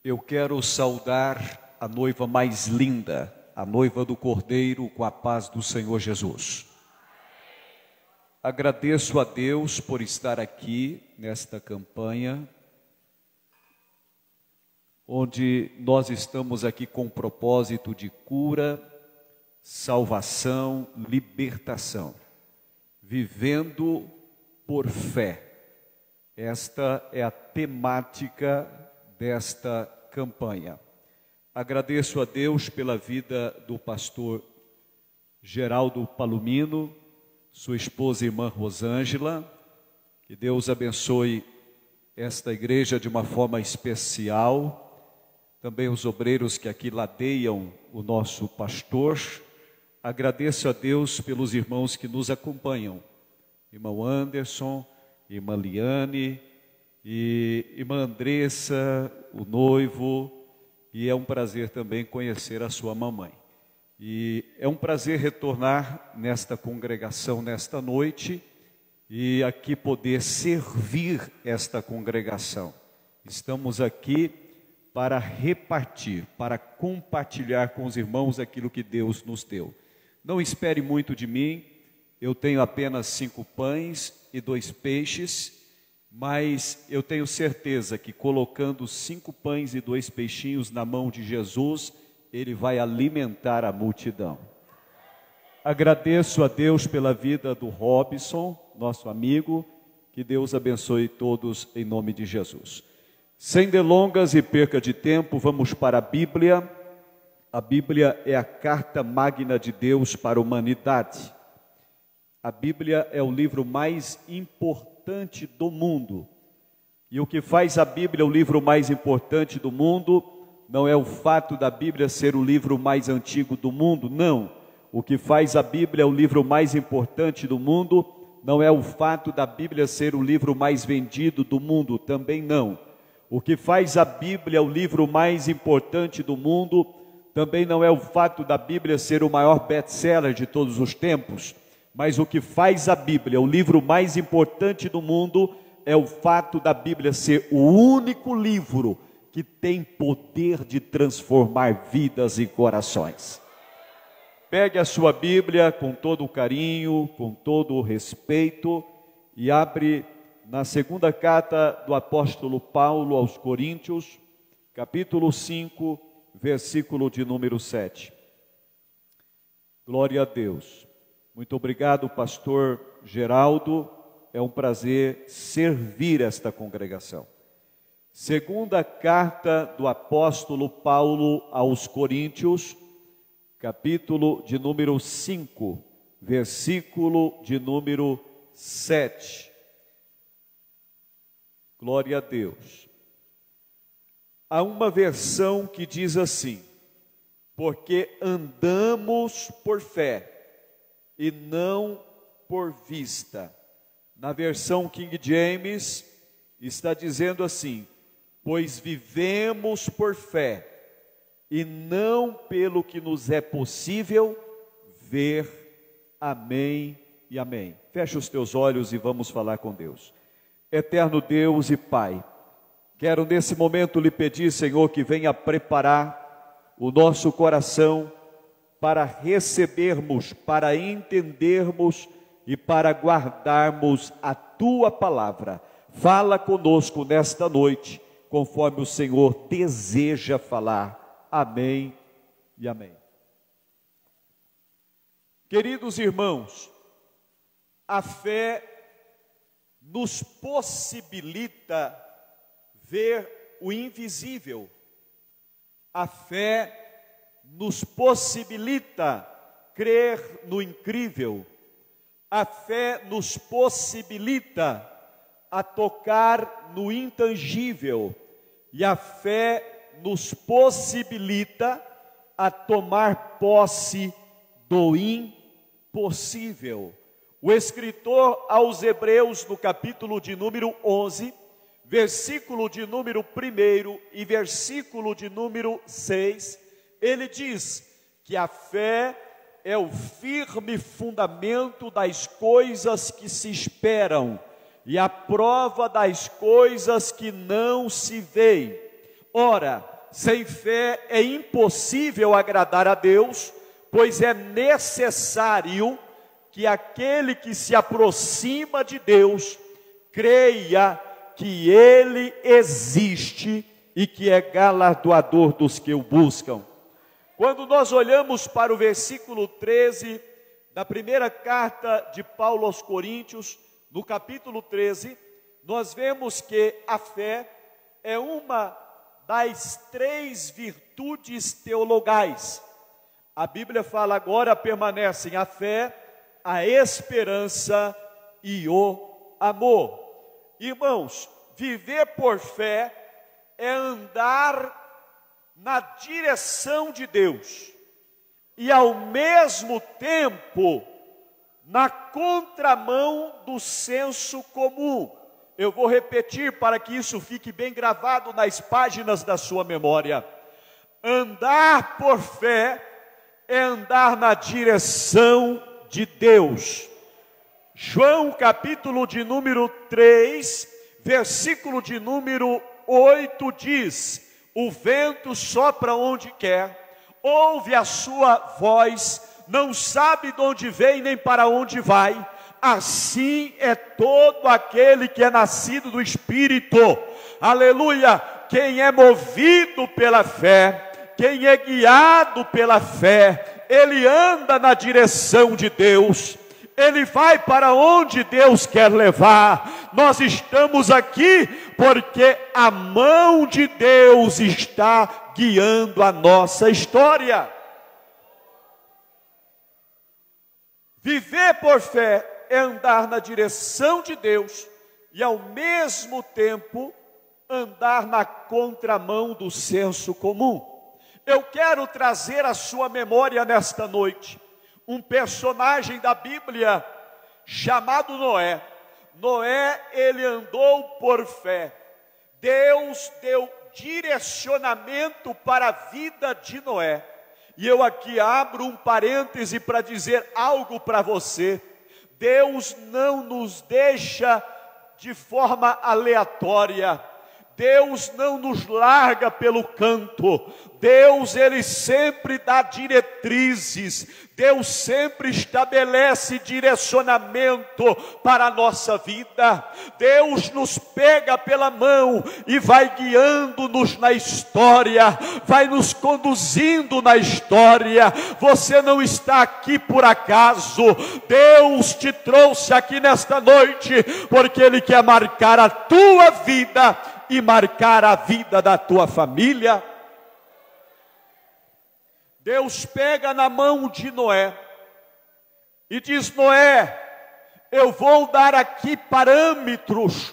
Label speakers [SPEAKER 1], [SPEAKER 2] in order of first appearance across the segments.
[SPEAKER 1] Eu quero saudar a noiva mais linda, a noiva do Cordeiro, com a paz do Senhor Jesus. Agradeço a Deus por estar aqui nesta campanha, onde nós estamos aqui com o propósito de cura, salvação, libertação, vivendo por fé. Esta é a temática desta campanha. Agradeço a Deus pela vida do pastor Geraldo Palomino, sua esposa e irmã Rosângela. Que Deus abençoe esta igreja de uma forma especial. Também os obreiros que aqui ladeiam o nosso pastor. Agradeço a Deus pelos irmãos que nos acompanham. Irmão Anderson, irmã Liane e irmã Andressa, o noivo. E é um prazer também conhecer a sua mamãe. E é um prazer retornar nesta congregação nesta noite e aqui poder servir esta congregação. Estamos aqui para repartir, para compartilhar com os irmãos aquilo que Deus nos deu. Não espere muito de mim, eu tenho apenas 5 pães e 2 peixes, mas eu tenho certeza que colocando 5 pães e 2 peixinhos na mão de Jesus, Ele vai alimentar a multidão. Agradeço a Deus pela vida do Robson, nosso amigo, que Deus abençoe todos em nome de Jesus. Sem delongas e perca de tempo, vamos para a Bíblia. A Bíblia é a carta magna de Deus para a humanidade. A Bíblia é o livro mais importante do mundo. E o que faz a Bíblia o livro mais importante do mundo não é o fato da Bíblia ser o livro mais antigo do mundo, não. O que faz a Bíblia o livro mais importante do mundo não é o fato da Bíblia ser o livro mais vendido do mundo, também não. O que faz a Bíblia o livro mais importante do mundo também não é o fato da Bíblia ser o maior best-seller de todos os tempos, mas o que faz a Bíblia o livro mais importante do mundo é o fato da Bíblia ser o único livro que tem poder de transformar vidas e corações. Pegue a sua Bíblia com todo o carinho, com todo o respeito e abre na segunda carta do apóstolo Paulo aos Coríntios, capítulo 5, versículo de número 7. Glória a Deus. Muito obrigado, pastor Geraldo. É um prazer servir esta congregação. Segunda carta do apóstolo Paulo aos Coríntios, capítulo de número 5, versículo de número 7. Glória a Deus. Há uma versão que diz assim: porque andamos por fé e não por vista. Na versão King James está dizendo assim: pois vivemos por fé e não pelo que nos é possível ver. Amém e amém. Fecha os teus olhos e vamos falar com Deus. Eterno Deus e Pai, quero nesse momento lhe pedir, Senhor, que venha preparar o nosso coração para recebermos, para entendermos e para guardarmos a Tua palavra. Fala conosco nesta noite, conforme o Senhor deseja falar. Amém e amém. Queridos irmãos, a fé nos possibilita ver o invisível. A fé nos possibilita crer no incrível. A fé nos possibilita a tocar no intangível. E a fé nos possibilita a tomar posse do impossível. O escritor aos Hebreus, no capítulo de número 11, versículo de número 1 e versículo de número 6, ele diz que a fé é o firme fundamento das coisas que se esperam e a prova das coisas que não se veem. Ora, sem fé é impossível agradar a Deus, pois é necessário que aquele que se aproxima de Deus creia que Ele existe e que é galardoador dos que o buscam. Quando nós olhamos para o versículo 13 da primeira carta de Paulo aos Coríntios, no capítulo 13, nós vemos que a fé é uma das 3 virtudes teologais. A Bíblia fala: agora permanecem a fé, a esperança e o amor. Irmãos, viver por fé é andar na direção de Deus e ao mesmo tempo na contramão do senso comum. Eu vou repetir para que isso fique bem gravado nas páginas da sua memória. Andar por fé é andar na direção de Deus. João capítulo de número 3, versículo de número 8 diz: o vento sopra onde quer, ouve a sua voz, não sabe de onde vem nem para onde vai. Assim é todo aquele que é nascido do Espírito. Aleluia! Quem é movido pela fé, quem é guiado pela fé, ele anda na direção de Deus. Ele vai para onde Deus quer levar. Nós estamos aqui porque a mão de Deus está guiando a nossa história. Viver por fé é andar na direção de Deus e ao mesmo tempo andar na contramão do senso comum. Eu quero trazer à sua memória nesta noite um personagem da Bíblia chamado Noé. Noé, ele andou por fé. Deus deu direcionamento para a vida de Noé. E eu aqui abro um parêntese para dizer algo para você. Deus não nos deixa de forma aleatória. Deus não nos larga pelo canto. Deus, ele sempre dá diretrizes. Deus sempre estabelece direcionamento para a nossa vida. Deus nos pega pela mão e vai guiando-nos na história, vai nos conduzindo na história. Você não está aqui por acaso. Deus te trouxe aqui nesta noite porque Ele quer marcar a tua vida e marcar a vida da tua família. Deus pega na mão de Noé e diz: Noé, eu vou dar aqui parâmetros,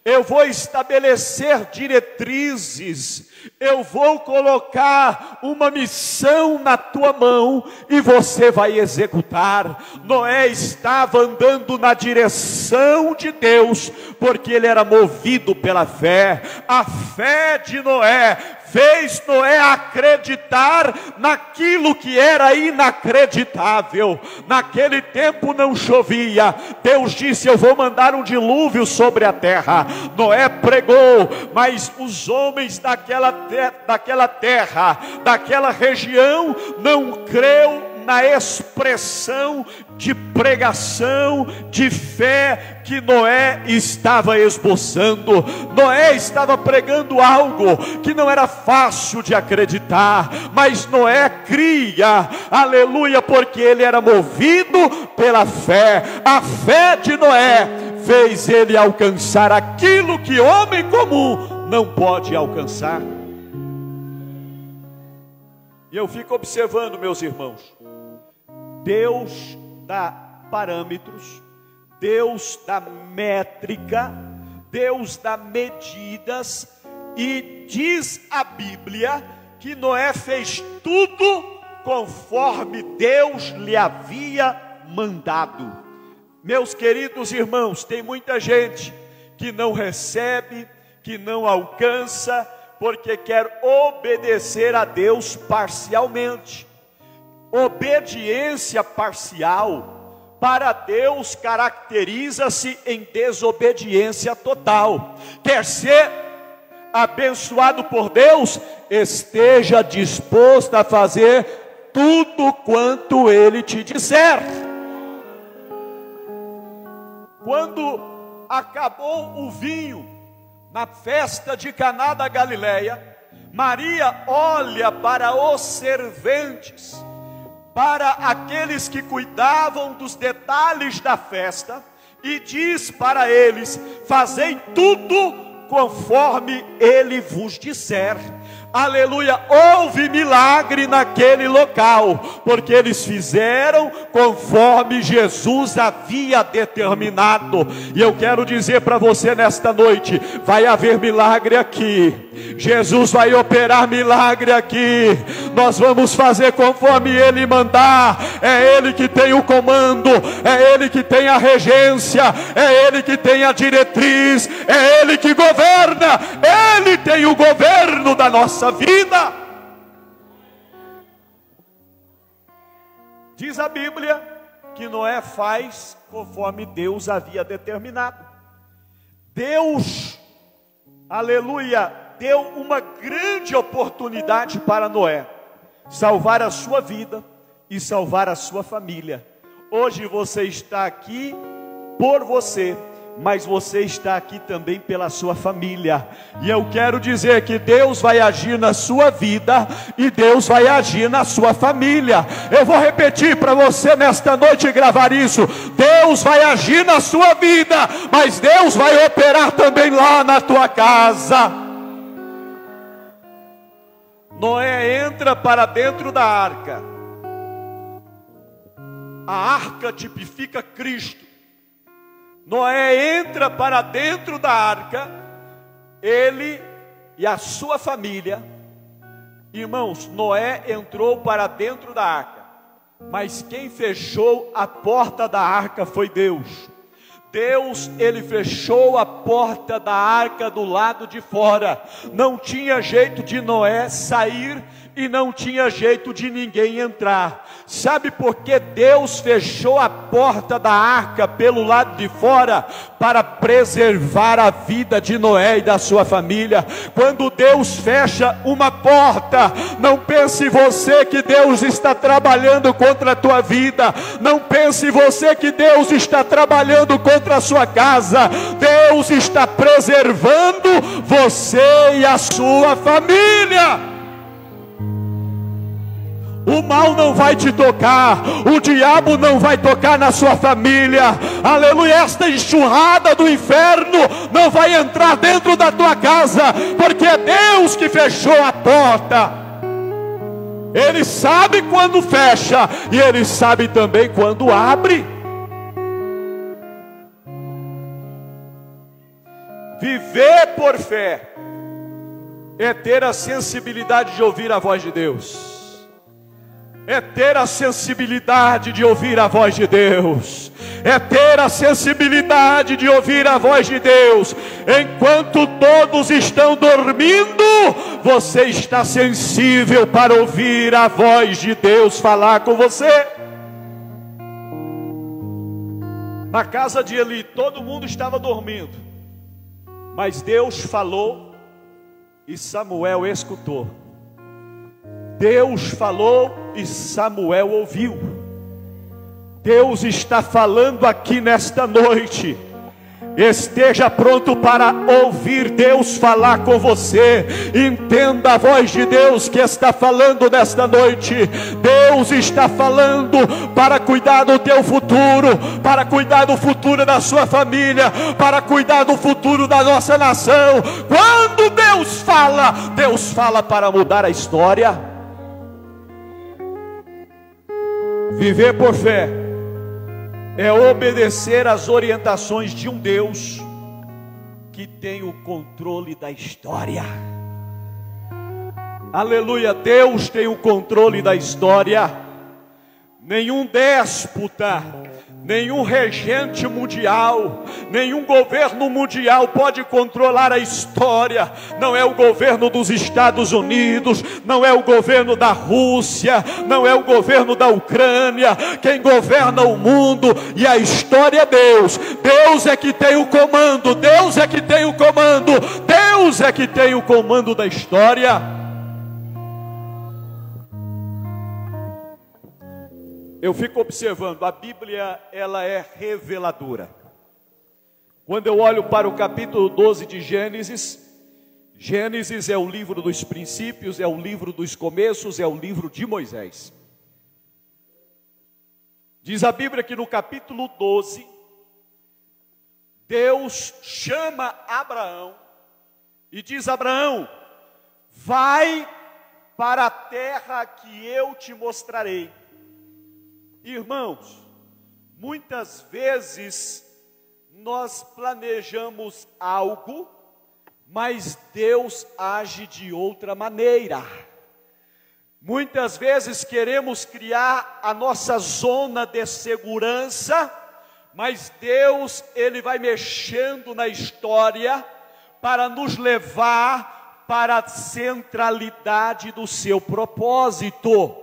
[SPEAKER 1] eu vou estabelecer diretrizes, eu vou colocar uma missão na tua mão e você vai executar. Noé estava andando na direção de Deus, porque ele era movido pela fé. A fé de Noé fez Noé acreditar naquilo que era inacreditável. Naquele tempo não chovia. Deus disse: eu vou mandar um dilúvio sobre a terra. Noé pregou, mas os homens daquela terra, daquela região, não creu na expressão de pregação, de fé que Noé estava esboçando. Noé estava pregando algo que não era fácil de acreditar, mas Noé cria, aleluia, porque ele era movido pela fé. A fé de Noé fez ele alcançar aquilo que homem comum não pode alcançar. E eu fico observando, meus irmãos, Deus dá parâmetros, Deus dá métrica, Deus dá medidas, e diz a Bíblia que Noé fez tudo conforme Deus lhe havia mandado. Meus queridos irmãos, tem muita gente que não recebe, que não alcança, porque quer obedecer a Deus parcialmente. Obediência parcial para Deus caracteriza-se em desobediência total. Quer ser abençoado por Deus, esteja disposto a fazer tudo quanto Ele te disser. Quando acabou o vinho na festa de Caná da Galileia, Maria olha para os serventes, para aqueles que cuidavam dos detalhes da festa, e diz para eles: fazei tudo conforme Ele vos disser. Aleluia, houve milagre naquele local, porque eles fizeram conforme Jesus havia determinado. E eu quero dizer para você nesta noite, vai haver milagre aqui, Jesus vai operar milagre aqui, nós vamos fazer conforme Ele mandar. É Ele que tem o comando, é Ele que tem a regência, é Ele que tem a diretriz, é Ele que governa, Ele tem o governo da nossa vida. Diz a Bíblia que Noé faz conforme Deus havia determinado. Deus, aleluia, deu uma grande oportunidade para Noé salvar a sua vida e salvar a sua família. Hoje você está aqui por você, mas você está aqui também pela sua família. E eu quero dizer que Deus vai agir na sua vida e Deus vai agir na sua família. Eu vou repetir para você nesta noite gravar isso: Deus vai agir na sua vida, mas Deus vai operar também lá na tua casa. Noé entra para dentro da arca. A arca tipifica Cristo. Noé entra para dentro da arca, ele e a sua família. Irmãos, Noé entrou para dentro da arca, mas quem fechou a porta da arca foi Deus. Deus, Ele fechou a porta da arca do lado de fora. Não tinha jeito de Noé sair e não tinha jeito de ninguém entrar. Sabe por que Deus fechou a porta da arca pelo lado de fora? Para preservar a vida de Noé e da sua família. Quando Deus fecha uma porta, não pense você que Deus está trabalhando contra a tua vida. Não pense você que Deus está trabalhando contra a sua casa. Deus está preservando você e a sua família. O mal não vai te tocar, o diabo não vai tocar na sua família. Aleluia, esta enxurrada do inferno não vai entrar dentro da tua casa, porque é Deus que fechou a porta. Ele sabe quando fecha e Ele sabe também quando abre. Viver por fé é ter a sensibilidade de ouvir a voz de Deus. É ter a sensibilidade de ouvir a voz de Deus. É ter a sensibilidade de ouvir a voz de Deus. Enquanto todos estão dormindo, você está sensível para ouvir a voz de Deus falar com você. Na casa de Eli, todo mundo estava dormindo, mas Deus falou e Samuel escutou. Deus falou e Samuel ouviu. Deus está falando aqui nesta noite. Esteja pronto para ouvir Deus falar com você. Entenda a voz de Deus que está falando nesta noite. Deus está falando para cuidar do teu futuro, para cuidar do futuro da sua família, para cuidar do futuro da nossa nação. Quando Deus fala para mudar a história. Viver por fé é obedecer às orientações de um Deus que tem o controle da história. Aleluia, Deus tem o controle da história. Nenhum déspota, nenhum regente mundial, nenhum governo mundial pode controlar a história. Não é o governo dos Estados Unidos, não é o governo da Rússia, não é o governo da Ucrânia. Quem governa o mundo e a história é Deus. Deus é que tem o comando, Deus é que tem o comando, Deus Deus é que tem o comando da história. Eu fico observando, a Bíblia, ela é reveladora. Quando eu olho para o capítulo 12 de Gênesis, Gênesis é o livro dos princípios, é o livro dos começos, é o livro de Moisés. Diz a Bíblia que no capítulo 12, Deus chama Abraão e diz: Abraão, vai para a terra que eu te mostrarei. Irmãos, muitas vezes nós planejamos algo, mas Deus age de outra maneira. Muitas vezes queremos criar a nossa zona de segurança, mas Deus, Ele vai mexendo na história para nos levar para a centralidade do seu propósito.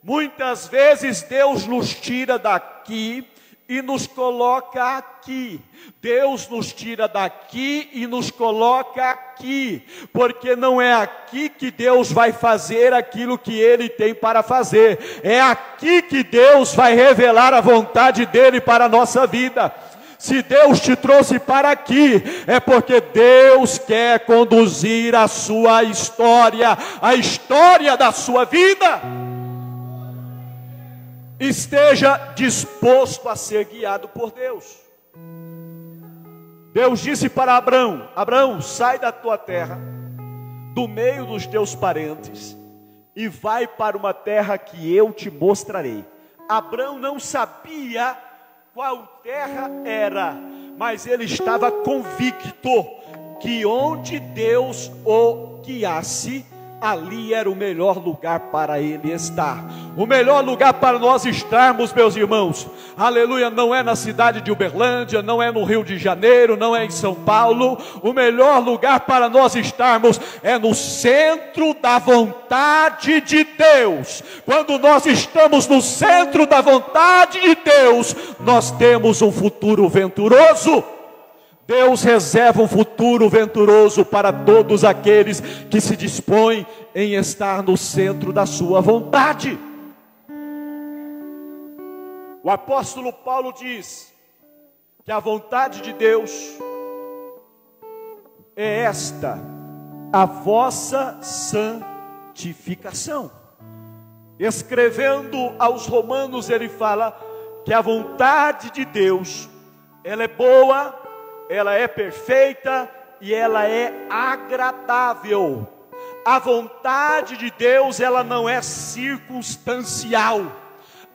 [SPEAKER 1] Muitas vezes Deus nos tira daqui e nos coloca aqui. Deus nos tira daqui e nos coloca aqui, porque não é aqui que Deus vai fazer aquilo que Ele tem para fazer. É aqui que Deus vai revelar a vontade dEle para a nossa vida. Se Deus te trouxe para aqui, é porque Deus quer conduzir a sua história, a história da sua vida. Esteja disposto a ser guiado por Deus. Deus disse para Abraão: Abraão, sai da tua terra, do meio dos teus parentes, e vai para uma terra que eu te mostrarei. Abraão não sabia qual terra era, mas ele estava convicto que onde Deus o guiasse, ali era o melhor lugar para ele estar. O melhor lugar para nós estarmos, meus irmãos, aleluia, não é na cidade de Uberlândia, não é no Rio de Janeiro, não é em São Paulo. O melhor lugar para nós estarmos é no centro da vontade de Deus. Quando nós estamos no centro da vontade de Deus, nós temos um futuro venturoso. Deus reserva um futuro venturoso para todos aqueles que se dispõem em estar no centro da sua vontade. O apóstolo Paulo diz que a vontade de Deus é esta: a vossa santificação. Escrevendo aos Romanos, ele fala que a vontade de Deus, ela é boa, ela é perfeita e ela é agradável. A vontade de Deus, ela não é circunstancial.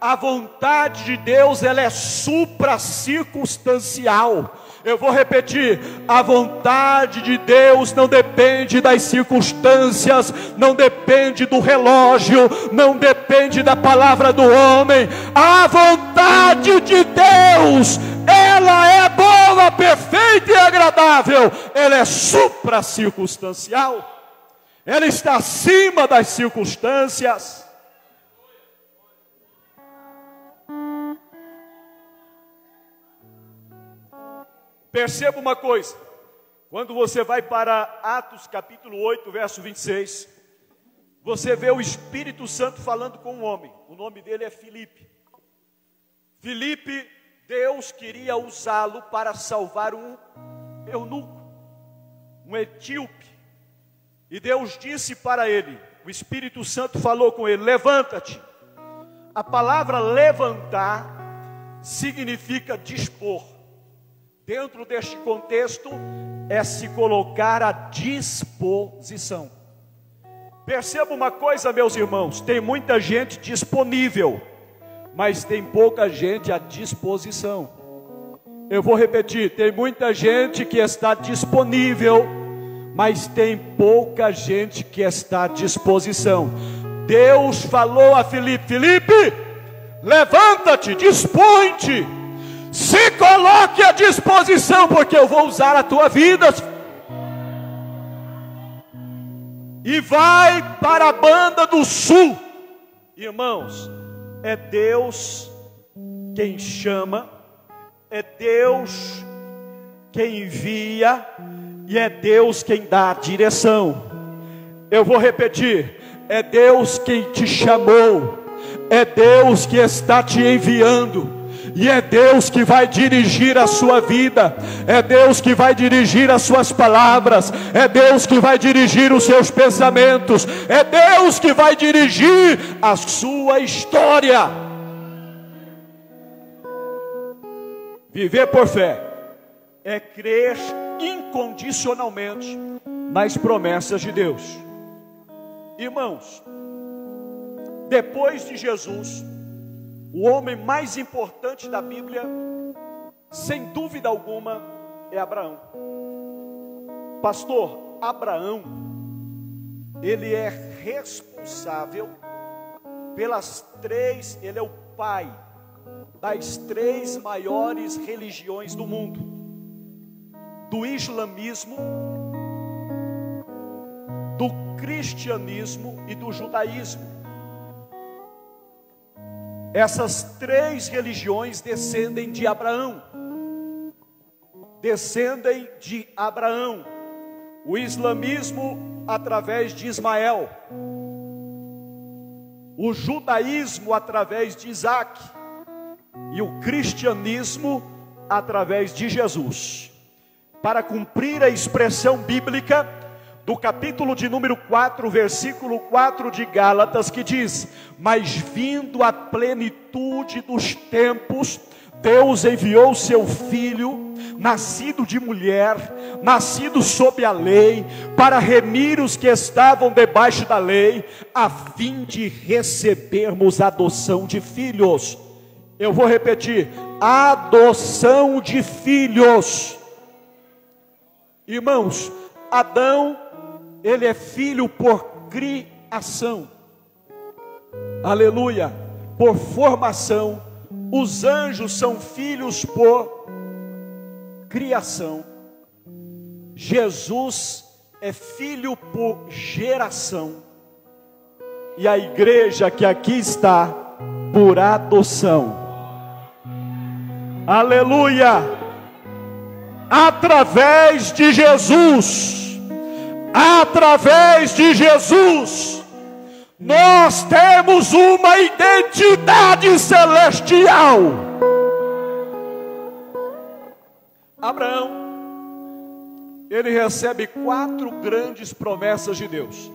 [SPEAKER 1] A vontade de Deus, ela é supracircunstancial. Eu vou repetir: a vontade de Deus não depende das circunstâncias, não depende do relógio, não depende da palavra do homem. A vontade de Deus, ela é boa, perfeita e agradável. Ela é supracircunstancial. Ela está acima das circunstâncias. Perceba uma coisa: quando você vai para Atos capítulo 8, verso 26, você vê o Espírito Santo falando com um homem. O nome dele é Filipe. Filipe, Deus queria usá-lo para salvar um eunuco, um etíope. E Deus disse para ele, o Espírito Santo falou com ele: levanta-te. A palavra levantar significa dispor. Dentro deste contexto, é se colocar à disposição. Perceba uma coisa, meus irmãos: tem muita gente disponível, mas tem pouca gente à disposição. Eu vou repetir: tem muita gente que está disponível, mas tem pouca gente que está à disposição. Deus falou a Filipe: Filipe, levanta-te, dispõe-te, se coloque à disposição, porque eu vou usar a tua vida. E vai para a banda do sul. Irmãos, é Deus quem chama, é Deus quem envia, e é Deus quem dá a direção. Eu vou repetir: é Deus quem te chamou, é Deus que está te enviando, e é Deus que vai dirigir a sua vida, é Deus que vai dirigir as suas palavras, é Deus que vai dirigir os seus pensamentos, é Deus que vai dirigir a sua história. Viver por fé é crer incondicionalmente nas promessas de Deus. Irmãos, depois de Jesus, o homem mais importante da Bíblia, sem dúvida alguma, é Abraão. Pastor, Abraão, ele é responsável ele é o pai das 3 maiores religiões do mundo: do islamismo, do cristianismo e do judaísmo. Essas 3 religiões descendem de Abraão. O islamismo através de Ismael, o judaísmo através de Isaac, e o cristianismo através de Jesus. Para cumprir a expressão bíblica do capítulo de número 4, versículo 4 de Gálatas, que diz: mas vindo a plenitude dos tempos, Deus enviou seu Filho, nascido de mulher, nascido sob a lei, para remir os que estavam debaixo da lei, a fim de recebermos a adoção de filhos. Eu vou repetir: adoção de filhos. Irmãos, Adão, ele é filho por criação, aleluia, por formação. Os anjos são filhos por criação. Jesus é filho por geração, e a igreja que aqui está, por adoção, aleluia. Através de Jesus, nós temos uma identidade celestial. Abraão, ele recebe 4 grandes promessas de Deus.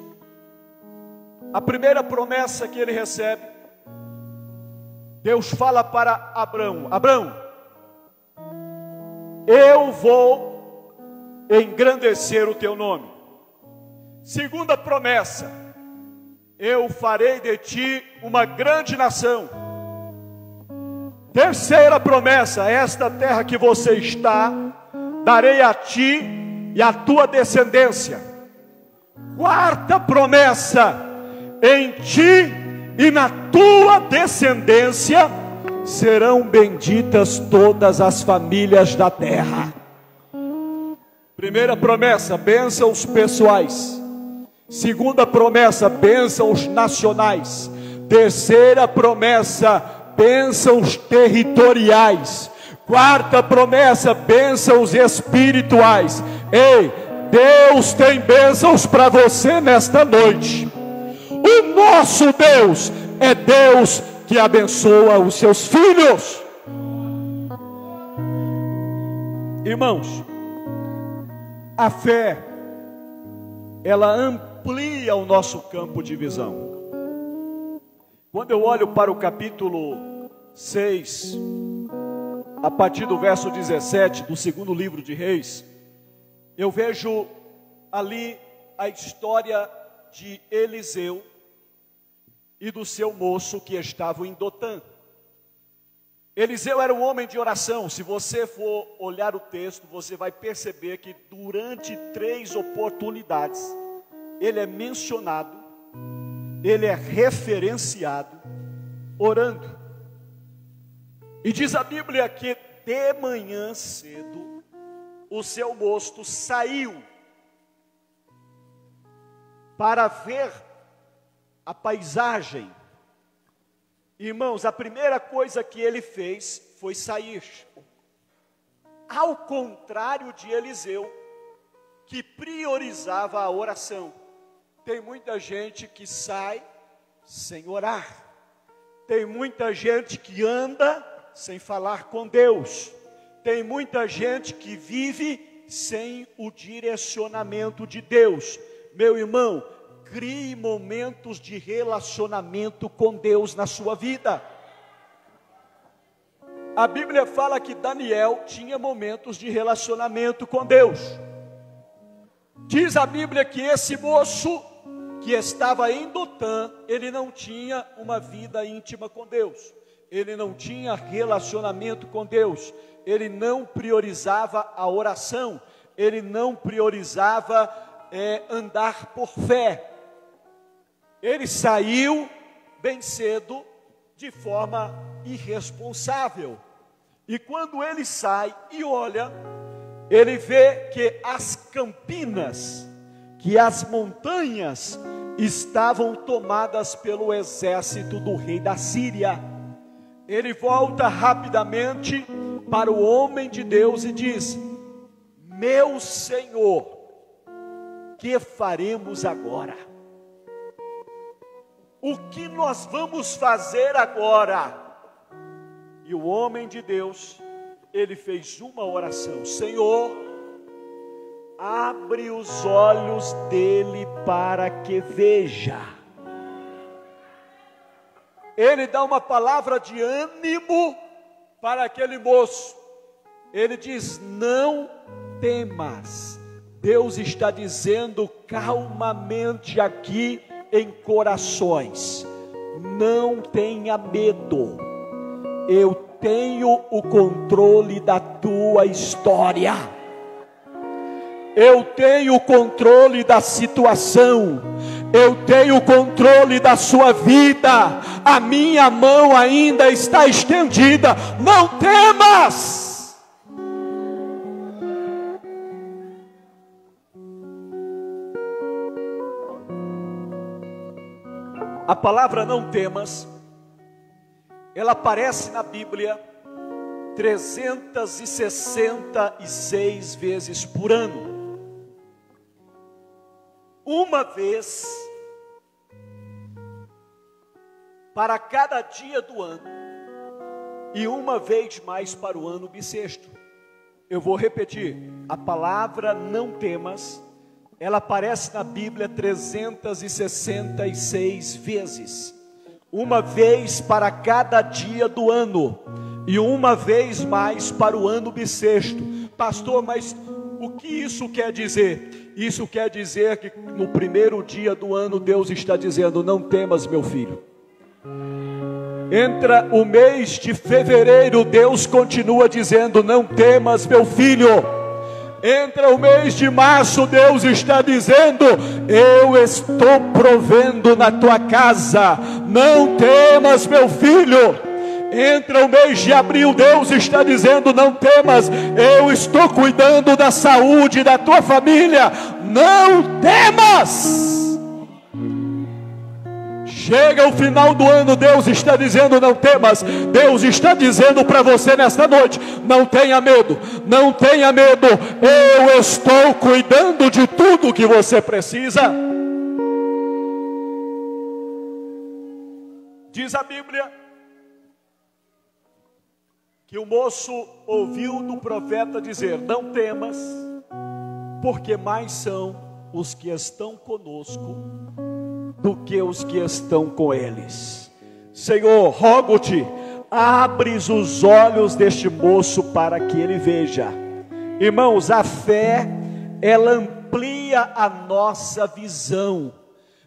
[SPEAKER 1] A primeira promessa que ele recebe, Deus fala para Abraão: Abraão, eu vou engrandecer o teu nome. Segunda promessa: eu farei de ti uma grande nação. Terceira promessa: esta terra que você está, darei a ti e a tua descendência. Quarta promessa: em ti e na tua descendência serão benditas todas as famílias da terra. Primeira promessa: bênçãos pessoais. Segunda promessa: bênçãos nacionais. Terceira promessa: bênçãos territoriais. Quarta promessa: bênçãos espirituais. Ei, Deus tem bênçãos para você nesta noite. O nosso Deus é Deus que abençoa os seus filhos. Irmãos, a fé, ela amplia o nosso campo de visão. Quando eu olho para o capítulo 6, a partir do verso 17 do segundo livro de Reis, eu vejo ali a história de Eliseu e do seu moço que estavam em Dotã. Eliseu era um homem de oração. Se você for olhar o texto, você vai perceber que durante 3 oportunidades ele é mencionado, ele é referenciado orando. E diz a Bíblia que de manhã cedo o seu moço saiu para ver a paisagem. Irmãos, a primeira coisa que ele fez foi sair. Ao contrário de Eliseu,
[SPEAKER 2] que priorizava a oração. Tem muita gente que sai sem orar. Tem muita gente que anda sem falar com Deus. Tem muita gente que vive sem o direcionamento de Deus. Meu irmão, crie momentos de relacionamento com Deus na sua vida. A Bíblia fala que Daniel tinha momentos de relacionamento com Deus. Diz a Bíblia que esse moço que estava em Dotã, ele não tinha uma vida íntima com Deus. Ele não tinha relacionamento com Deus. Ele não priorizava a oração. Ele não priorizava andar por fé. Ele saiu bem cedo de forma irresponsável. E quando ele sai e olha, ele vê que as campinas, que as montanhas estavam tomadas pelo exército do rei da Síria. Ele volta rapidamente para o homem de Deus e diz: meu Senhor, que faremos agora? O que nós vamos fazer agora? E o homem de Deus, ele fez uma oração: Senhor, abre os olhos dele para que veja. Ele dá uma palavra de ânimo para aquele moço. Ele diz: não temas. Deus está dizendo calmamente aqui em corações: não tenha medo. Eu tenho o controle da tua história. Eu tenho o controle da situação. Eu tenho o controle da sua vida. A minha mão ainda está estendida. Não temas. A palavra não temas, ela aparece na Bíblia 366 vezes por ano. Uma vez para cada dia do ano e uma vez mais para o ano bissexto. Eu vou repetir: a palavra não temas, ela aparece na Bíblia 366 vezes. Uma vez para cada dia do ano e uma vez mais para o ano bissexto. Pastor, mas o que isso quer dizer? Isso quer dizer que no primeiro dia do ano Deus está dizendo: não temas, meu filho. Entra o mês de fevereiro, Deus continua dizendo: não temas, meu filho. Entra o mês de março, Deus está dizendo: eu estou provendo na tua casa. Não temas, meu filho. Entra o mês de abril, Deus está dizendo: não temas, eu estou cuidando da saúde da tua família. Não temas. Chega o final do ano, Deus está dizendo: não temas. Deus está dizendo para você nesta noite: não tenha medo, não tenha medo. Eu estou cuidando de tudo que você precisa. Diz a Bíblia que o moço ouviu do profeta dizer: não temas, porque mais são os que estão conosco do que os que estão com eles. Senhor, rogo-te, abres os olhos deste moço para que ele veja. Irmãos, a fé, ela amplia a nossa visão.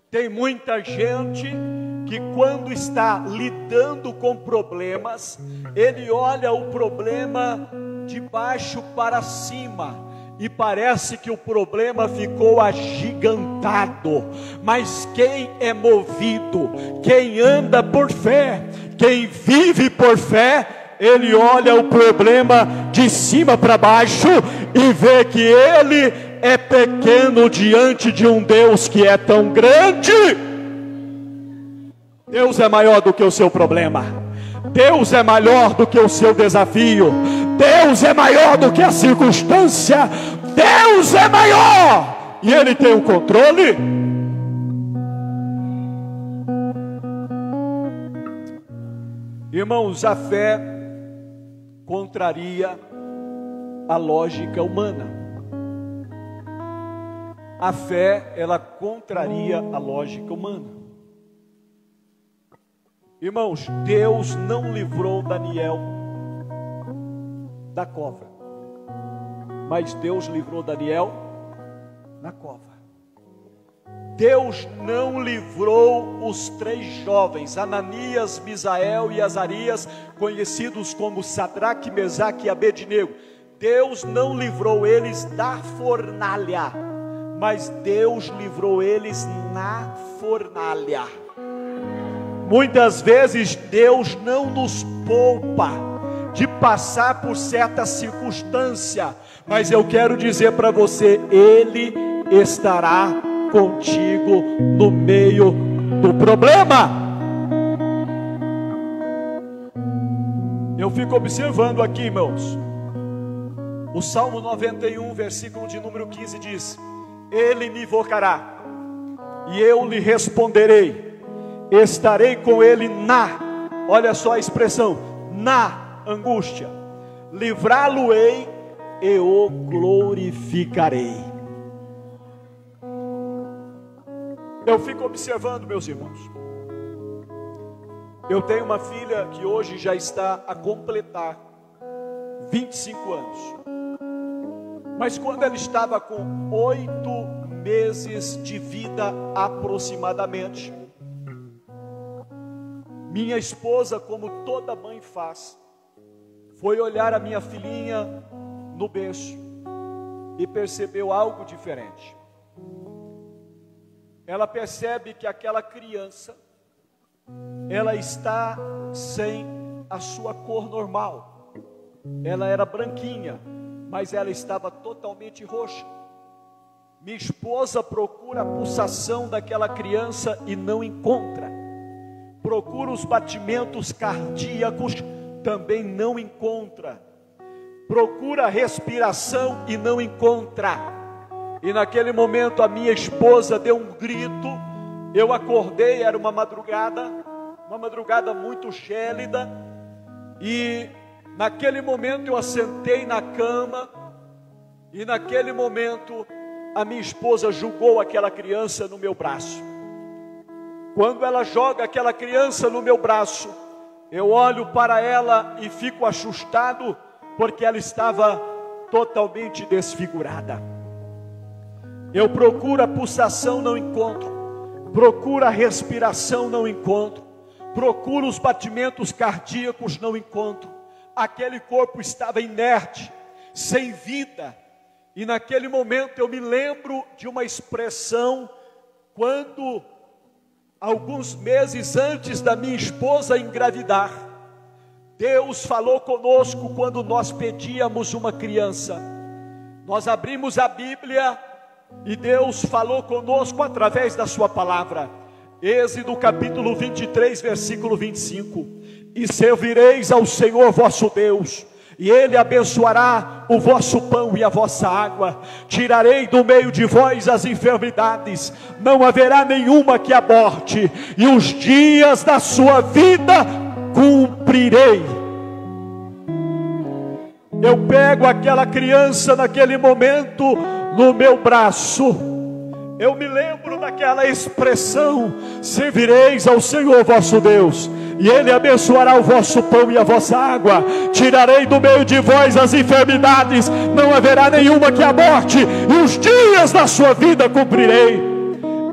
[SPEAKER 2] Tem muita gente que quando está lidando com problemas, ele olha o problema de baixo para cima e parece que o problema ficou agigantado. Mas quem é movido, quem anda por fé, quem vive por fé, ele olha o problema de cima para baixo e vê que ele é pequeno diante de um Deus que é tão grande. Deus é maior do que o seu problema. Deus é maior do que o seu desafio. Deus é maior do que a circunstância. Deus Deus é maior e Ele tem o controle. Irmãos, a fé contraria a lógica humana. A fé, ela contraria a lógica humana. Irmãos, Deus não livrou Daniel da cova, mas Deus livrou Daniel na cova. Deus não livrou os 3 jovens, Ananias, Misael e Azarias, conhecidos como Sadraque, Mesaque e Abednego. Deus não livrou eles da fornalha, mas Deus livrou eles na fornalha. Muitas vezes Deus não nos poupa de passar por certa circunstância, mas eu quero dizer para você, Ele estará contigo no meio do problema. Eu fico observando aqui, irmãos, o Salmo 91, versículo de número 15 diz: Ele me invocará e eu lhe responderei, estarei com ele olha só a expressão, na angústia, livrá-lo-ei e o glorificarei. Eu fico observando, meus irmãos, eu tenho uma filha que hoje já está a completar 25 anos, mas quando ela estava com 8 meses de vida aproximadamente, minha esposa, como toda mãe faz, foi olhar a minha filhinha no berço e percebeu algo diferente. Ela percebe que aquela criança, ela está sem a sua cor normal. Ela era branquinha, mas ela estava totalmente roxa. Minha esposa procura a pulsação daquela criança e não encontra. Procura os batimentos cardíacos, também não encontra. Procura a respiração e não encontra. E naquele momento a minha esposa deu um grito. Eu acordei, era uma madrugada muito gélida. E naquele momento eu assentei na cama. E naquele momento a minha esposa jogou aquela criança no meu braço. Quando ela joga aquela criança no meu braço, eu olho para ela e fico assustado, porque ela estava totalmente desfigurada. Eu procuro a pulsação, não encontro. Procuro a respiração, não encontro. Procuro os batimentos cardíacos, não encontro. Aquele corpo estava inerte, sem vida. E naquele momento eu me lembro de uma expressão, quando alguns meses antes da minha esposa engravidar, Deus falou conosco quando nós pedíamos uma criança. Nós abrimos a Bíblia e Deus falou conosco através da sua palavra. Êxodo capítulo 23, versículo 25. E servireis ao Senhor vosso Deus, e Ele abençoará o vosso pão e a vossa água. Tirarei do meio de vós as enfermidades, não haverá nenhuma que aborte, e os dias da sua vida cumprirei. Eu pego aquela criança naquele momento no meu braço. Eu me lembro daquela expressão: servireis ao Senhor vosso Deus, e Ele abençoará o vosso pão e a vossa água. Tirarei do meio de vós as enfermidades, não haverá nenhuma que aborte, e os dias da sua vida cumprirei.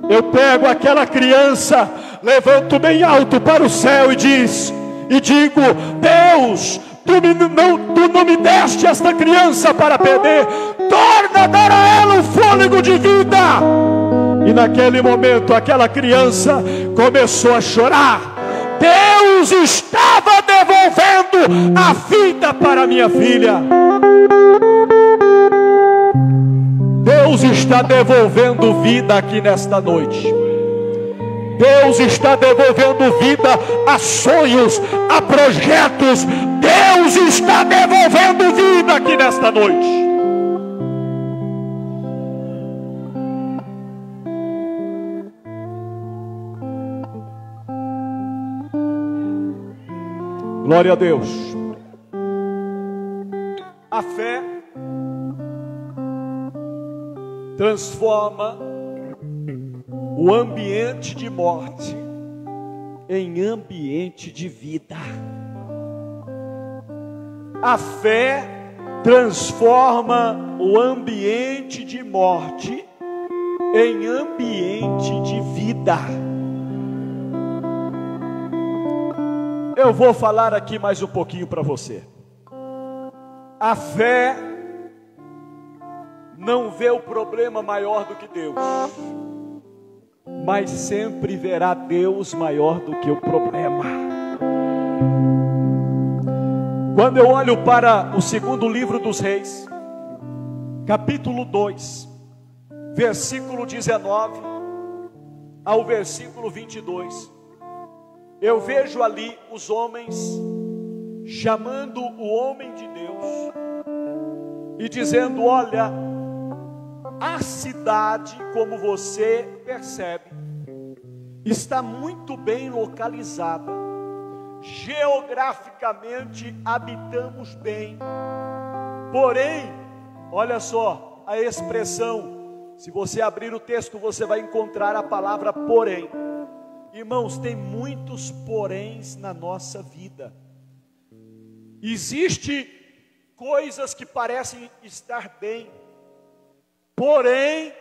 [SPEAKER 2] Eu pego aquela criança, levanto bem alto para o céu e digo: Deus, Tu não me deste esta criança para perder, torna a dar a ela o fôlego de vida. E naquele momento aquela criança começou a chorar. Deus estava devolvendo a vida para minha filha. Deus está devolvendo vida aqui nesta noite. Deus está devolvendo vida a sonhos, a projetos. Deus está devolvendo vida aqui nesta noite. Glória a Deus. A fé transforma o ambiente de morte em ambiente de vida. A fé transforma o ambiente de morte em ambiente de vida. Eu vou falar aqui mais um pouquinho para você. A fé não vê o problema maior do que Deus, mas sempre verá Deus maior do que o problema. Quando eu olho para o segundo livro dos Reis, capítulo 2, versículo 19 ao versículo 22, eu vejo ali os homens chamando o homem de Deus e dizendo: olha, a cidade, como você percebe, está muito bem localizada, geograficamente habitamos bem, porém, olha só a expressão, se você abrir o texto você vai encontrar a palavra porém. Irmãos, tem muitos poréns na nossa vida. Existem coisas que parecem estar bem, porém,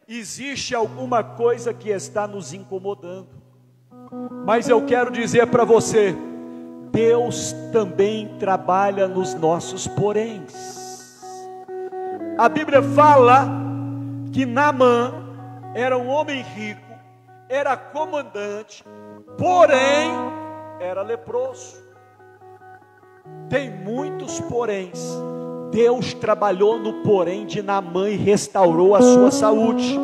[SPEAKER 2] existe alguma coisa que está nos incomodando. Mas eu quero dizer para você, Deus também trabalha nos nossos poréns. A Bíblia fala que Naamã era um homem rico, era comandante, porém era leproso. Tem muitos poréns. Deus trabalhou no porém de Naamã e restaurou a sua saúde.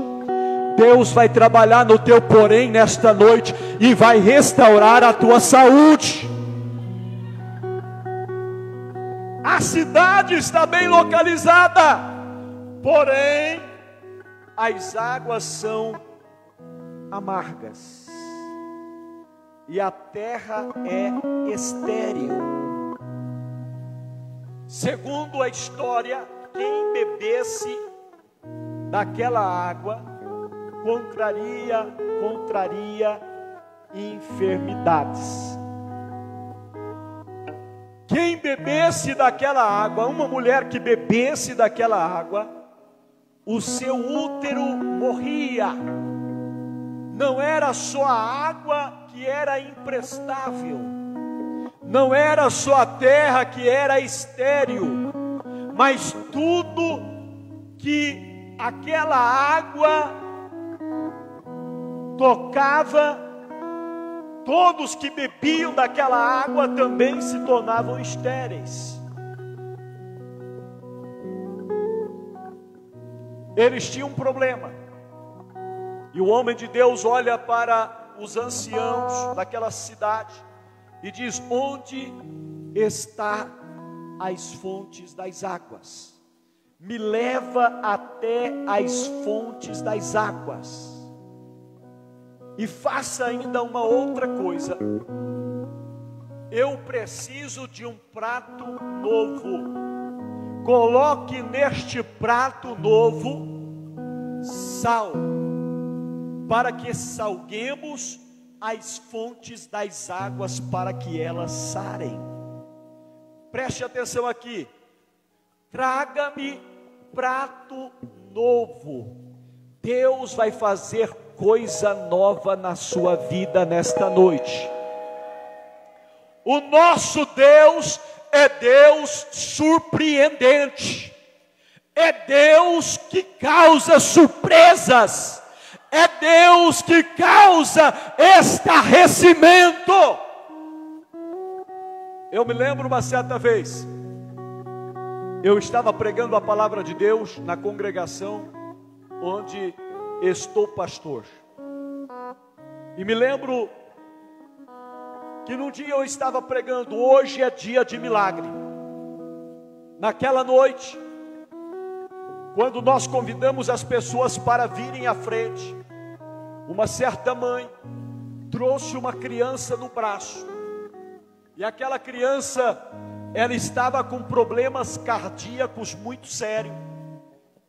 [SPEAKER 2] Deus vai trabalhar no teu porém nesta noite e vai restaurar a tua saúde. A cidade está bem localizada, porém as águas são amargas e a terra é estéril. Segundo a história, quem bebesse daquela água contraria enfermidades. Quem bebesse daquela água, uma mulher que bebesse daquela água, o seu útero morria. Não era só a água que era imprestável, não era só a terra que era estéril, mas tudo que aquela água tocava, todos que bebiam daquela água também se tornavam estéreis. Eles tinham um problema. E o homem de Deus olha para os anciãos daquela cidade e diz: onde está as fontes das águas? Me leva até as fontes das águas. E faça ainda uma outra coisa. Eu preciso de um prato novo. Coloque neste prato novo sal, para que salguemos as fontes das águas, para que elas sarem. Preste atenção aqui. Traga-me prato novo. Deus vai fazer coisa nova na sua vida nesta noite. O nosso Deus é Deus surpreendente. É Deus que causa surpresas. É Deus que causa estarrecimento. Eu me lembro uma certa vez, eu estava pregando a palavra de Deus na congregação onde estou pastor. E me lembro que num dia eu estava pregando: hoje é dia de milagre. Naquela noite, quando nós convidamos as pessoas para virem à frente, uma certa mãe trouxe uma criança no braço. E aquela criança, ela estava com problemas cardíacos muito sérios.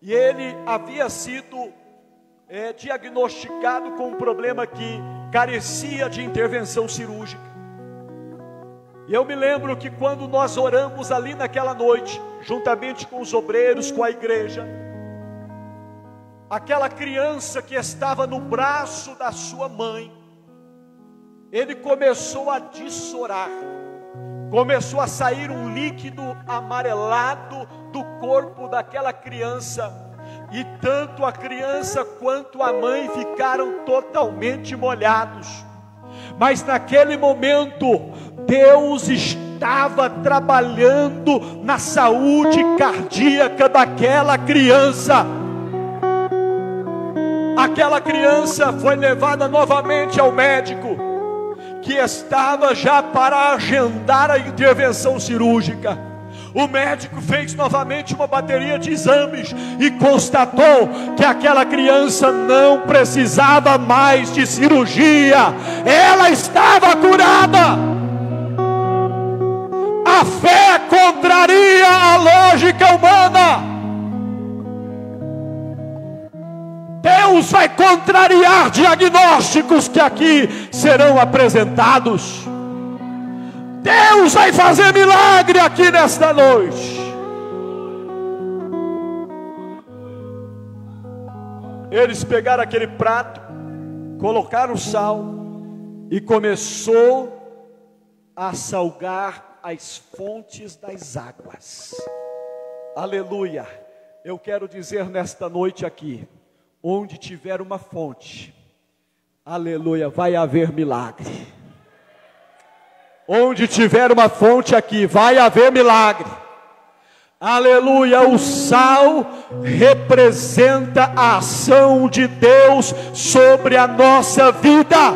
[SPEAKER 2] E ele havia sido diagnosticado com um problema que carecia de intervenção cirúrgica. E eu me lembro que quando nós oramos ali naquela noite, juntamente com os obreiros, com a igreja, aquela criança que estava no braço da sua mãe, ele começou a dissorar, começou a sair um líquido amarelado do corpo daquela criança, e tanto a criança quanto a mãe ficaram totalmente molhados. Mas naquele momento, Deus estava trabalhando na saúde cardíaca daquela criança. Aquela criança foi levada novamente ao médico, que estava já para agendar a intervenção cirúrgica. O médico fez novamente uma bateria de exames e constatou que aquela criança não precisava mais de cirurgia, ela estava curada. A fé contraria a lógica humana. Deus vai contrariar diagnósticos que aqui serão apresentados. Deus vai fazer milagre aqui nesta noite. Eles pegaram aquele prato, colocaram sal e começou a salgar as fontes das águas. Aleluia. Eu quero dizer nesta noite aqui, onde tiver uma fonte, aleluia, vai haver milagre. Onde tiver uma fonte aqui, vai haver milagre. Aleluia, o sal representa a ação de Deus sobre a nossa vida.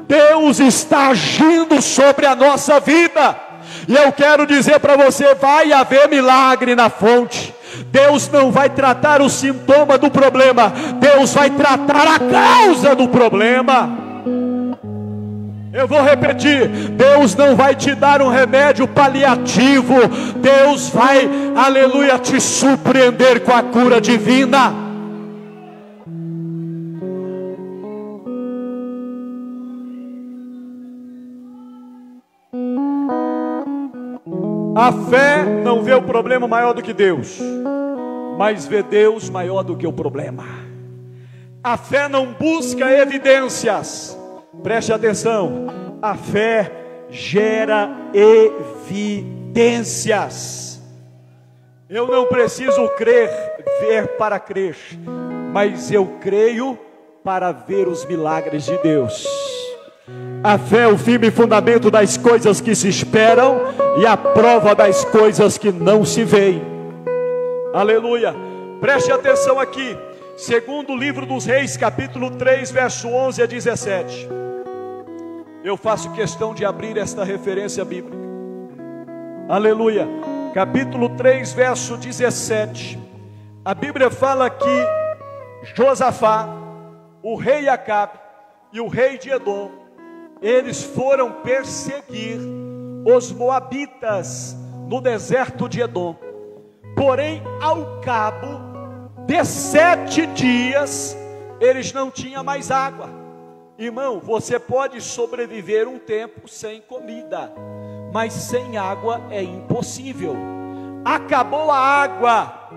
[SPEAKER 2] Deus está agindo sobre a nossa vida. E eu quero dizer para você, vai haver milagre na fonte. Deus não vai tratar o sintoma do problema, Deus vai tratar a causa do problema. Eu vou repetir, Deus não vai te dar um remédio paliativo, Deus vai, aleluia, te surpreender com a cura divina. A fé não vê o problema maior do que Deus, mas vê Deus maior do que o problema. A fé não busca evidências. Preste atenção, a fé gera evidências. Eu não preciso crer, ver para crer, mas eu creio para ver os milagres de Deus. A fé é o firme fundamento das coisas que se esperam e a prova das coisas que não se veem. Aleluia. Preste atenção aqui, segundo livro dos Reis, capítulo 3, verso 11 a 17. Eu faço questão de abrir esta referência bíblica. Aleluia. Capítulo 3, verso 17. A Bíblia fala que Josafá, o rei Acabe e o rei de Edom, eles foram perseguir os moabitas no deserto de Edom. Porém, ao cabo de 7 dias, eles não tinham mais água. Irmão, você pode sobreviver um tempo sem comida, mas sem água é impossível. Acabou a água,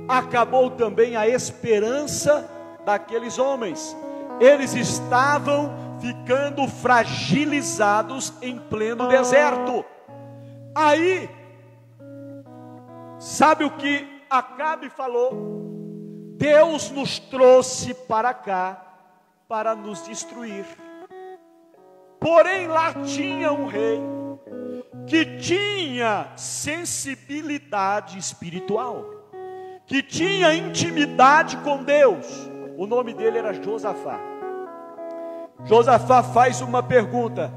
[SPEAKER 2] acabou também a esperança daqueles homens. Eles estavam ficando fragilizados em pleno deserto. Aí, sabe o que Acabe falou? Deus nos trouxe para cá para nos destruir. Porém lá tinha um rei que tinha sensibilidade espiritual, que tinha intimidade com Deus. O nome dele era Josafá. Josafá faz uma pergunta: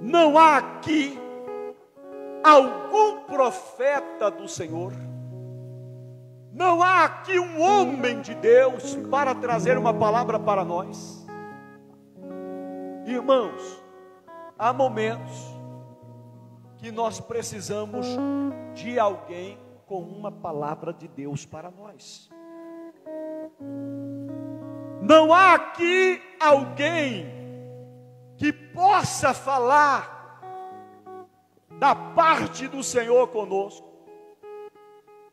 [SPEAKER 2] não há aqui algum profeta do Senhor? Não há aqui um homem de Deus para trazer uma palavra para nós? Irmãos, há momentos que nós precisamos de alguém com uma palavra de Deus para nós. Não há aqui alguém que possa falar da parte do Senhor conosco.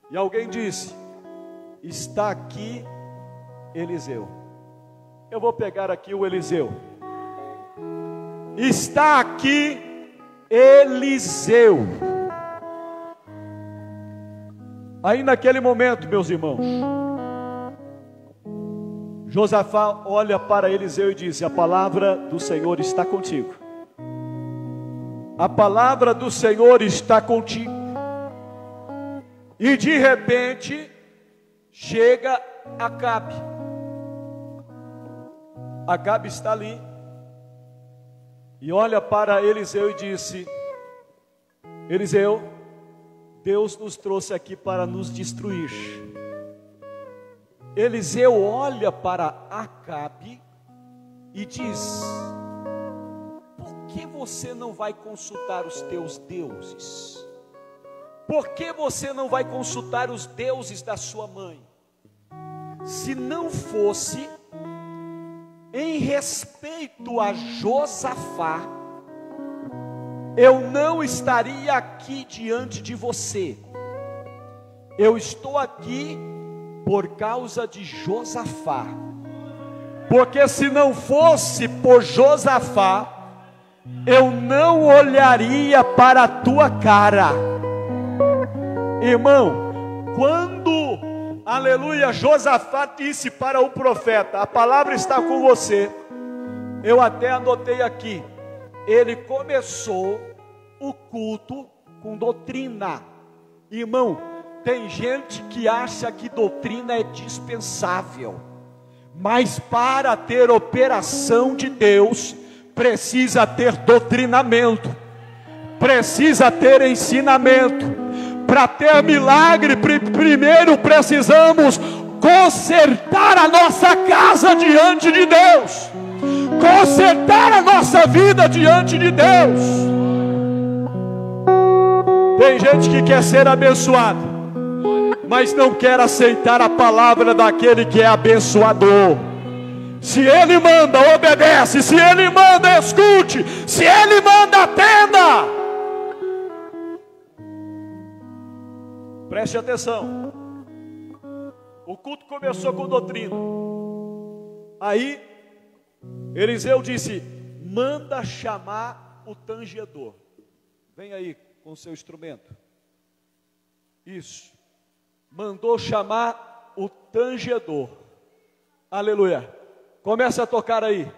[SPEAKER 2] E alguém disse: está aqui Eliseu. Eu vou pegar aqui o Eliseu. Está aqui Eliseu. Aí naquele momento, meus irmãos, Josafá olha para Eliseu e diz: a palavra do Senhor está contigo. A palavra do Senhor está contigo. E de repente chega Acabe. Acabe está ali e olha para Eliseu e disse: Eliseu, Deus nos trouxe aqui para nos destruir. Eliseu olha para Acabe e diz: por que você não vai consultar os teus deuses? Por que você não vai consultar os deuses da sua mãe? Se não fosse em respeito a Josafá, eu não estaria aqui diante de você. Eu estou aqui por causa de Josafá. Porque se não fosse por Josafá, eu não olharia para a tua cara. Irmão, quando, aleluia, Josafá disse para o profeta: a palavra está com você. Eu até anotei aqui. Ele começou o culto com doutrina. Irmão, tem gente que acha que doutrina é dispensável. Mas para ter operação de Deus, precisa ter doutrinamento. Precisa ter ensinamento. Para ter milagre, primeiro precisamos consertar a nossa casa diante de Deus. Consertar a nossa vida diante de Deus. Tem gente que quer ser abençoado, mas não quer aceitar a palavra daquele que é abençoador. Se ele manda, obedece. Se ele manda, escute. Se ele manda, atenda. Preste atenção. O culto começou com doutrina. Aí Eliseu disse: manda chamar o tangedor. Vem aí com o seu instrumento. Isso. Mandou chamar o tangedor. Aleluia. Começa a tocar aí.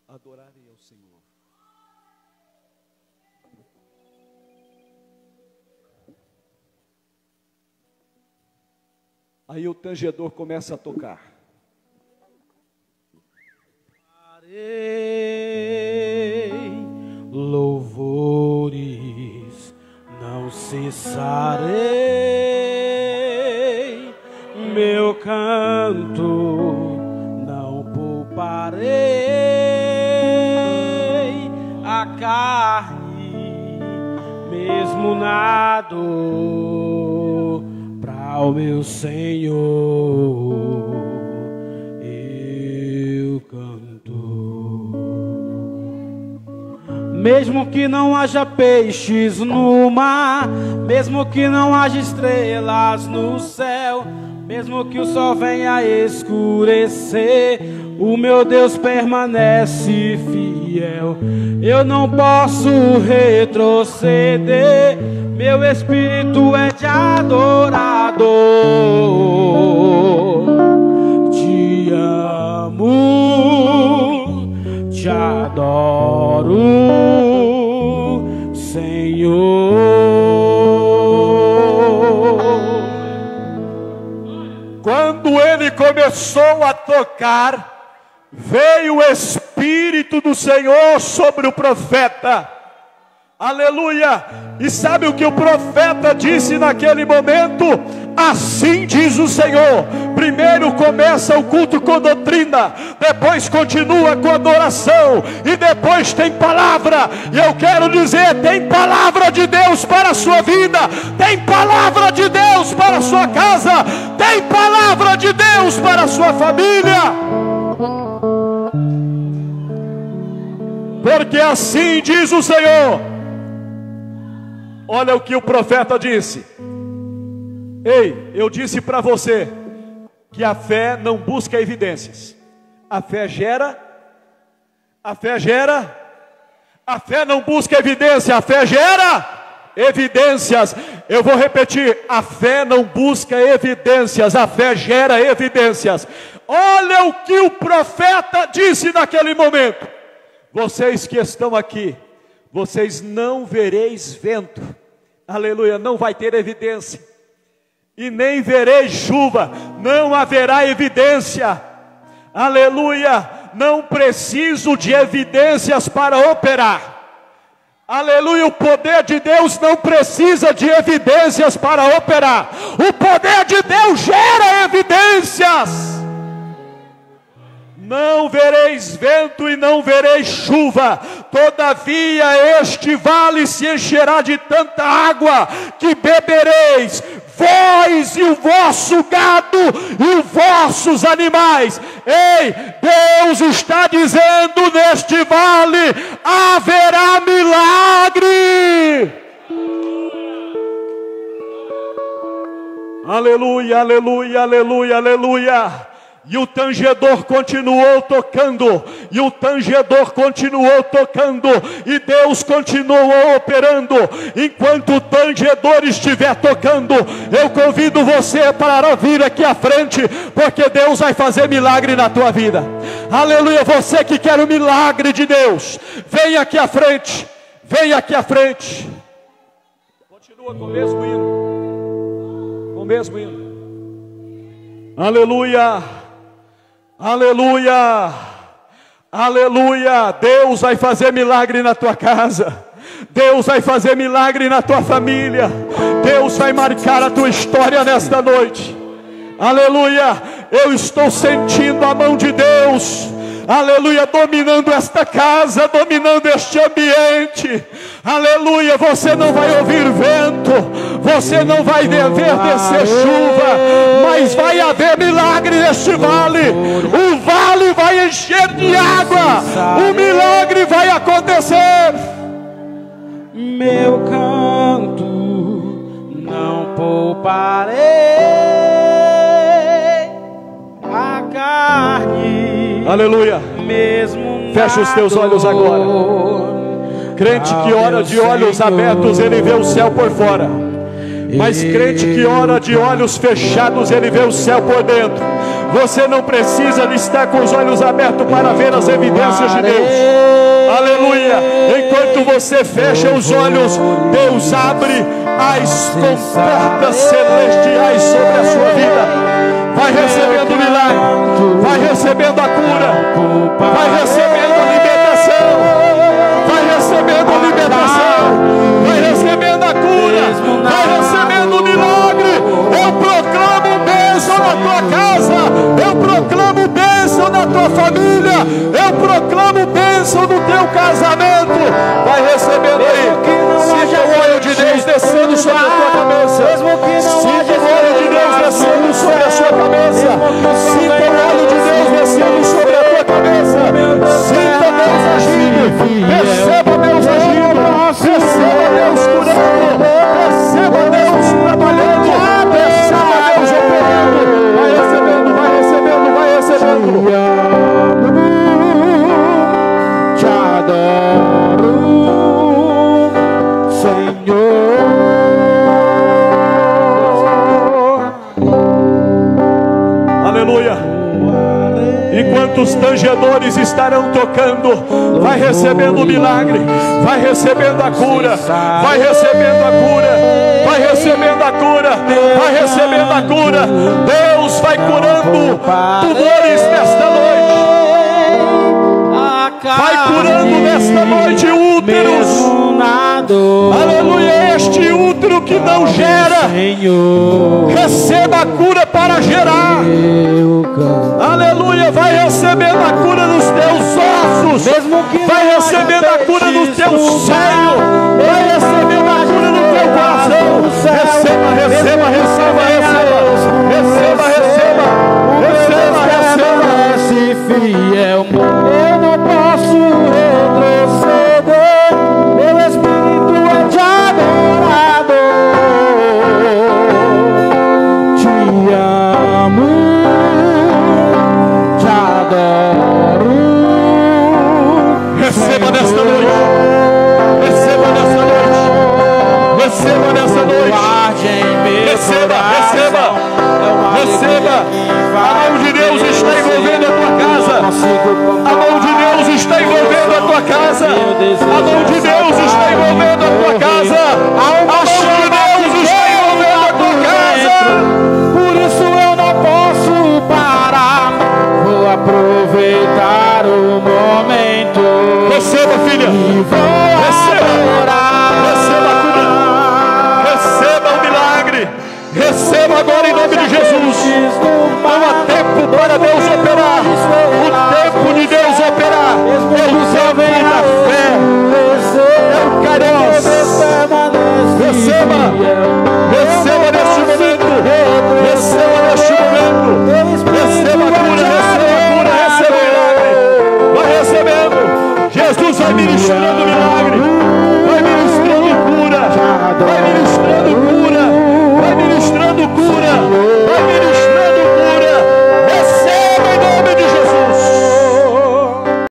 [SPEAKER 2] Adorarei ao Senhor. Aí o tangedor começa a tocar.
[SPEAKER 3] Louvores, não cessarei, meu canto não pouparei, a carne mesmo na dor, para o meu Senhor eu canto. Mesmo que não haja peixes no mar, mesmo que não haja estrelas no céu, mesmo que o sol venha a escurecer, o meu Deus permanece fiel. Eu não posso retroceder, meu espírito é de adorador. Te amo, te adoro, Senhor.
[SPEAKER 2] Quando ele começou a tocar, veio o Espírito do Senhor sobre o profeta. Aleluia! E sabe o que o profeta disse naquele momento? Assim diz o Senhor. Primeiro começa o culto com doutrina, depois continua com adoração, e depois tem palavra. E eu quero dizer, tem palavra de Deus para a sua vida, tem palavra de Deus para a sua casa, tem palavra de Deus para a sua família. Porque assim diz o Senhor. Olha o que o profeta disse. Ei, eu disse para você que a fé não busca evidências. A fé não busca evidência, a fé gera evidências. Eu vou repetir, a fé não busca evidências, a fé gera evidências. Olha o que o profeta disse naquele momento. Vocês que estão aqui, vocês não vereis vento, aleluia, não vai ter evidência. E nem vereis chuva, não haverá evidência, aleluia. Não preciso de evidências para operar, aleluia. O poder de Deus não precisa de evidências para operar, o poder de Deus gera evidências. Não vereis vento e não vereis chuva, todavia este vale se encherá de tanta água que bebereis, vós e o vosso gado e os vossos animais. Ei, Deus está dizendo: neste vale haverá milagre. Aleluia, aleluia, aleluia, aleluia. E o tangedor continuou tocando, e o tangedor continuou tocando, e Deus continuou operando. Enquanto o tangedor estiver tocando, eu convido você para vir aqui à frente, porque Deus vai fazer milagre na tua vida. Aleluia, você que quer o milagre de Deus, vem aqui à frente, vem aqui à frente. Continua com o mesmo hino, com o mesmo hino. Aleluia. Aleluia, aleluia. Deus vai fazer milagre na tua casa, Deus vai fazer milagre na tua família, Deus vai marcar a tua história nesta noite. Aleluia, eu estou sentindo a mão de Deus, aleluia, dominando esta casa, dominando este ambiente. Aleluia, você não vai ouvir vento, você não vai ver descer chuva, mas vai haver milagre neste vale. O vale vai encher de água, o milagre vai acontecer.
[SPEAKER 3] Meu canto não pouparei a carne.
[SPEAKER 2] Aleluia.
[SPEAKER 3] Mesmo
[SPEAKER 2] fecha os teus olhos agora. Crente que ora de olhos abertos, ele vê o céu por fora. Mas crente que ora de olhos fechados, ele vê o céu por dentro. Você não precisa de estar com os olhos abertos para ver as evidências de Deus. Aleluia. Enquanto você fecha os olhos, Deus abre as comportas celestiais sobre a sua vida. Vai recebendo o milagre, vai recebendo a cura, vai recebendo a libertação, vai recebendo a libertação, vai recebendo a cura, vai recebendo o milagre. Eu proclamo bênção na tua casa, eu proclamo bênção na tua família, eu proclamo bênção no teu casamento. Vai recebendo aí. Sinta o óleo de Deus descendo sobre a tua cabeça. Sinta o óleo de Deus descendo sobre a sua cabeça. Sinta o óleo de Deus descendo sobre a tua cabeça. Sinta Deus agindo. Receba Deus agindo. Receba Deus curando. Receba Deus trabalhando. Receba Deus operando. Vai recebendo, vai recebendo, vai recebendo.
[SPEAKER 3] Te adoro, Senhor.
[SPEAKER 2] Aleluia. Enquanto os tangedores estarão tocando, vai recebendo o milagre, vai recebendo a cura, vai recebendo a cura, vai recebendo a cura, vai recebendo a cura. Deus vai curando tumores nesta noite. Vai curando nesta noite úteros. Aleluia, este útero que não gera, receba a cura para gerar. Aleluia, vai recebendo a cura nos teus ossos, vai recebendo a cura no teu seio, vai recebendo a cura no teu coração. Receba, receba, receba, receba, receba, receba, receba, receba.
[SPEAKER 3] Fiel, eu não posso retroceder. Meu espírito é de adorador. Te amo, te adoro.
[SPEAKER 2] Receba nesta noite, receba nesta noite, receba nesta noite, receba, receba, receba. A mão de Deus está envolvendo a tua casa, a mão de Deus está envolvendo a tua casa, a mão de Deus está envolvendo a tua casa, a mão de Deus está envolvendo a tua casa.
[SPEAKER 3] Por isso eu não posso parar, vou aproveitar o momento.
[SPEAKER 2] Receba, filha, receba, receba a cura, receba o milagre, receba agora em nome de Jesus. Não há tempo para Deus operar, o tempo de Deus operar é o tempo da fé, é o carinhos. Receba, receba neste momento, receba neste momento, receba a cura, receba o milagre, vai recebendo. Jesus vai ministrando milagre, vai ministrando cura, vai ministrando cura, vai ministrando cura.